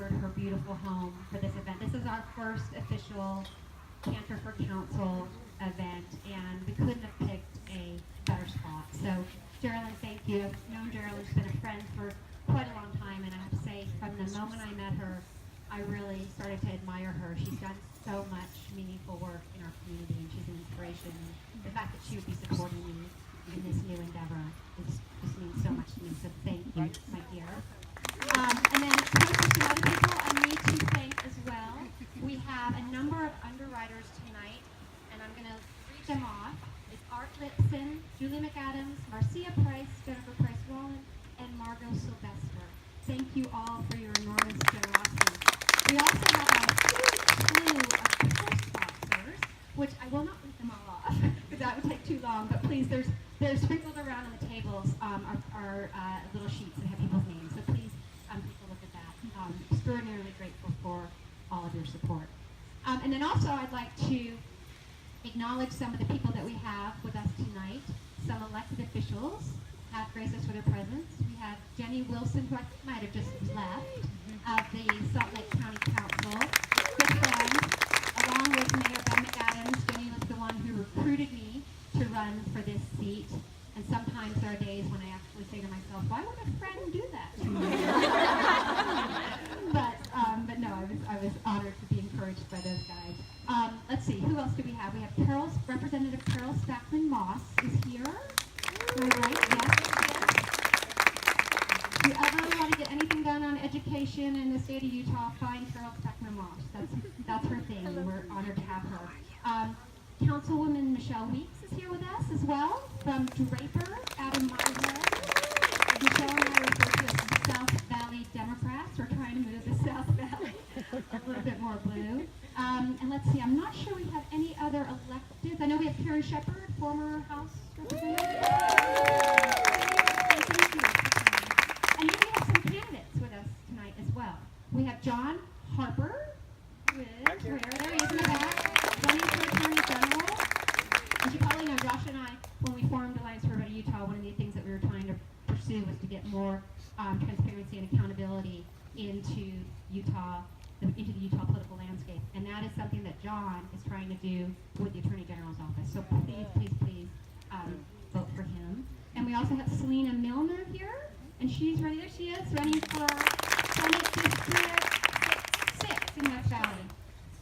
ordered her beautiful home for this event. This is our first official Kanter for Council event, and we couldn't have picked a better spot. So, Geralyn, thank you. I've known Geralyn, she's been a friend for quite a long time, and I have to say, from the moment I met her, I really started to admire her. She's done so much meaningful work in our community, and she's an inspiration. The fact that she would be supporting me in this new endeavor just means so much to me. So thank you, my dear. And then some other people I need to thank as well. We have a number of underwriters tonight, and I'm going to read them off. It's Art Lipson, Julie McAdams, Marcia Price, Jennifer Price-Wallen, and Margot Sylvester. Thank you all for your enormous generosity. We also have a huge slew of co-sponsors, which I will not read them all off because that would take too long. But please, there's sprinkled around on the tables are little sheets that have people's names. So please take a look at that. Extraordinarily grateful for all of your support. And then also, I'd like to acknowledge some of the people that we have with us tonight. Some elected officials have graced us with their presence. We have Jenny Wilson, who I think might have just left, of the Salt Lake County Council. Good friend, along with Mayor Ben McAdams. Jenny was the one who recruited me to run for this seat. And sometimes there are days when I actually say to myself, why would a friend do that? but no, I was honored to be encouraged by those guys. Let's see, who else do we have? We have Representative Carol Stacklin Moss is here. Am I right? Yes. If you ever want to get anything done on education in the state of Utah, find Carol Stacklin Moss. That's her thing. We're honored to have her. Councilwoman Michelle Weeks is here with us as well, from Draper, out of Minehead. Michelle and I refer to as the South Valley Democrats. We're trying to move the South Valley a little bit more blue. And let's see, I'm not sure we have any other electeds. I know we have Karen Shepard, former House Representative. And then we have some candidates with us tonight as well. We have John Harper, who is where? There he is in the back, running for Attorney General. As you probably know, Josh and I, when we formed Alliance for a Better Utah, one of the things that we were trying to pursue was to get more transparency and accountability into Utah, into the Utah political landscape. And that is something that John is trying to do with the Attorney General's office. So please vote for him. And we also have Selena Milner here, and she's ready. There she is, running for Senate District 6 in West Valley.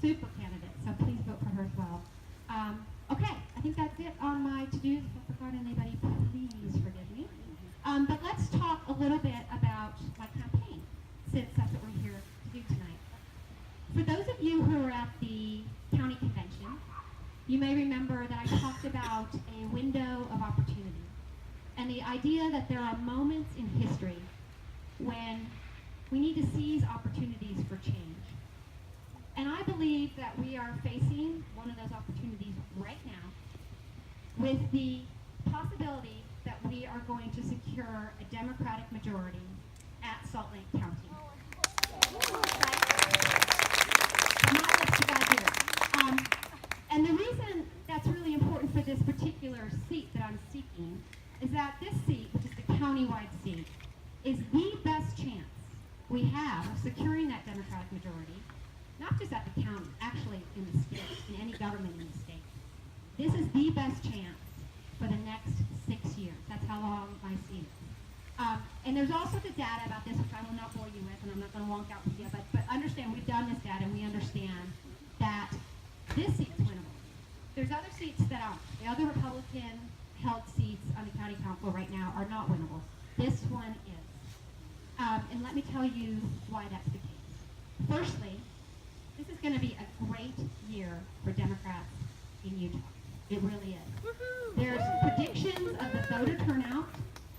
Super candidate, so please vote for her as well. Okay, I think that's it on my to-dos. If I forgot anybody, please forgive me. But let's talk a little bit about my campaign, since that's what we're here to do tonight. For those of you who were at the county convention, you may remember that I talked about a window of opportunity and the idea that there are moments in history when we need to seize opportunities for change. And I believe that we are facing one of those opportunities right now with the possibility that we are going to secure a Democratic majority at Salt Lake County. And the reason that's really important for this particular seat that I'm seeking is that this seat, which is the countywide seat, is the best chance we have of securing that Democratic majority, not just at the county, actually in the state, in any government in the state. This is the best chance for the next 6 years. That's how long my seat is. And there's also the data about this, which I will not bore you with, and I'm not going to wonk out with you, but understand, we've done this data, and we understand that this seat's winnable. There's other seats that aren't. The other Republican-held seats on the county council right now are not winnable. This one is. And let me tell you why that's the case. Firstly, this is going to be a great year for Democrats in Utah. It really is. Woo-hoo. There's predictions of the voter turnout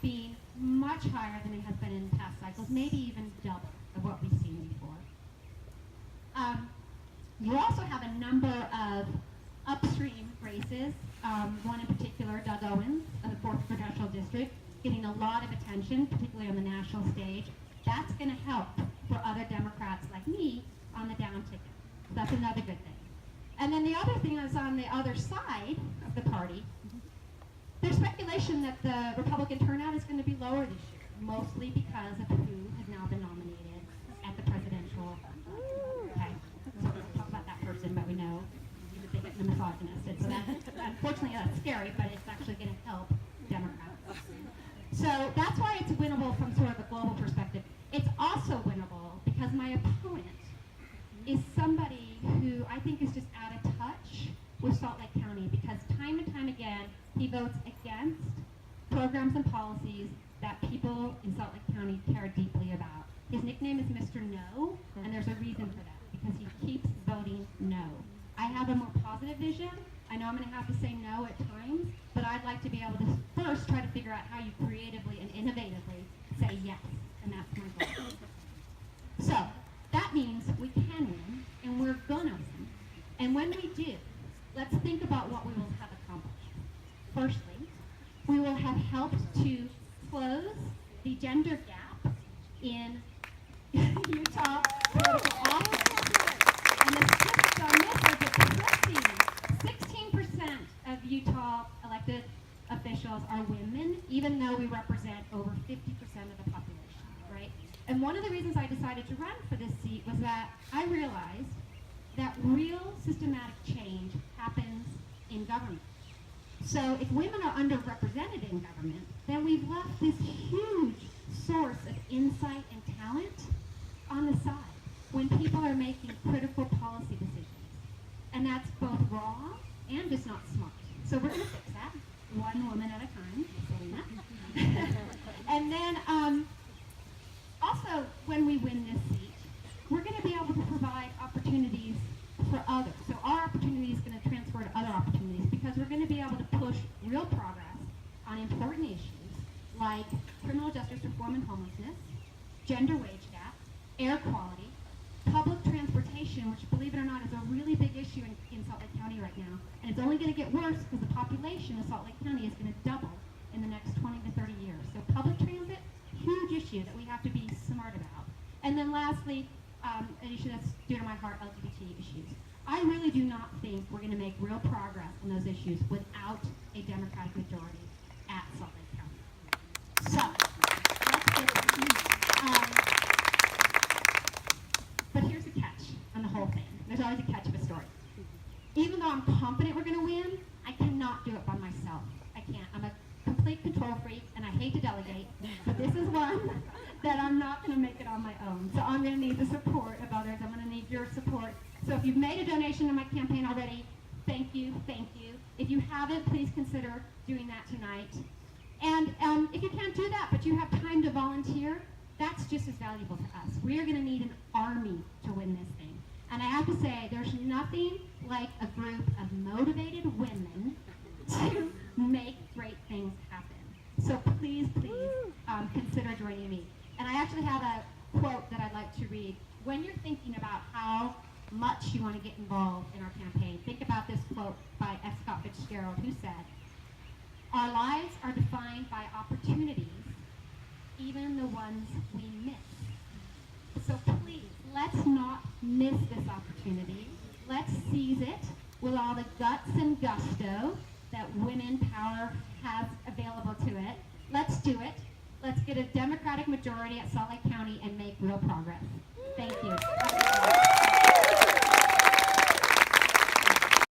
being much higher than it has been in past cycles, maybe even double of what we've seen before. You also have a number of upstream races, one in particular, Doug Owens of the 4th Congressional District, getting a lot of attention, particularly on the national stage. That's going to help for other Democrats like me on the down ticket. So that's another good thing. And then the other thing is on the other side of the party, there's speculation that the Republican turnout is going to be lower this year, mostly because of who has now been nominated at the presidential scary, but it's actually going to help Democrats. So that's why it's winnable from sort of a global perspective. It's also winnable because my opponent is somebody who I think is just out of touch with Salt Lake County, because time and time again he votes against programs and policies that people in Salt Lake County care deeply about. His nickname is Mr. No, and there's a reason for that, because he keeps voting no. I have a more positive vision. I know I'm going to have to say no at times, but I'd like to be able to first try to figure out how you creatively and innovatively say yes, and that's my goal. So that means we can win, and we're going to win. And when we do, let's think about what we will have accomplished. Firstly, we will have helped to close the gender gap in Utah political office. And the statistics on this are depressing. 16% of Utah elected officials are women, even though we represent over 50% of the population, right? And one of the reasons I decided to run for this seat was that I realized that real systematic change happens in government. So if women are underrepresented in government, then we've left this huge source of insight and talent on the side when people are making critical policy decisions. And that's both wrong and just not smart. So we're going to fix that, one woman at a time, Selena. And then also, when we win this seat, we're going to be able to provide opportunities for others. So our opportunity is going to transfer to other opportunities, because we're going to be able to push real progress on important issues like criminal justice reform and homelessness, gender wage gap, air quality, public transportation, which, believe it or not, is a really big issue in Salt Lake County right now. And it's only going to get worse because the population of Salt Lake County is going to double in the next 20 to 30 years. So public transit, huge issue that we have to be smart about. And then lastly, an issue that's dear to my heart, LGBT issues. I really do not think we're going to make real progress on those issues without a Democratic majority at Salt Lake County. So, but here's the catch on the whole thing. There's always a catch of a story. Even though I'm confident we're going to win, I cannot do it by myself. I can't. I'm a complete control freak, and I hate to delegate, but this is one that I'm not going to make it on my own. So I'm going to need the support of others. I'm going to need your support. So if you've made a donation to my campaign already, thank you, thank you. If you haven't, please consider doing that tonight. And if you can't do that, but you have time to volunteer, that's just as valuable to us. We are going to need an army to win this thing. And I have to say, there's nothing like a group of motivated women to make great things happen. So please, consider joining me. And I actually have a quote that I'd like to read. When you're thinking about how much you want to get involved in our campaign, think about this quote by F. Scott Fitzgerald, who said, "Our lives are defined by opportunities, even the ones we miss." So please, let's not miss this opportunity. Let's seize it with all the guts and gusto that women power has available to it. Let's do it. Let's get a Democratic majority at Salt Lake County and make real progress. Thank you.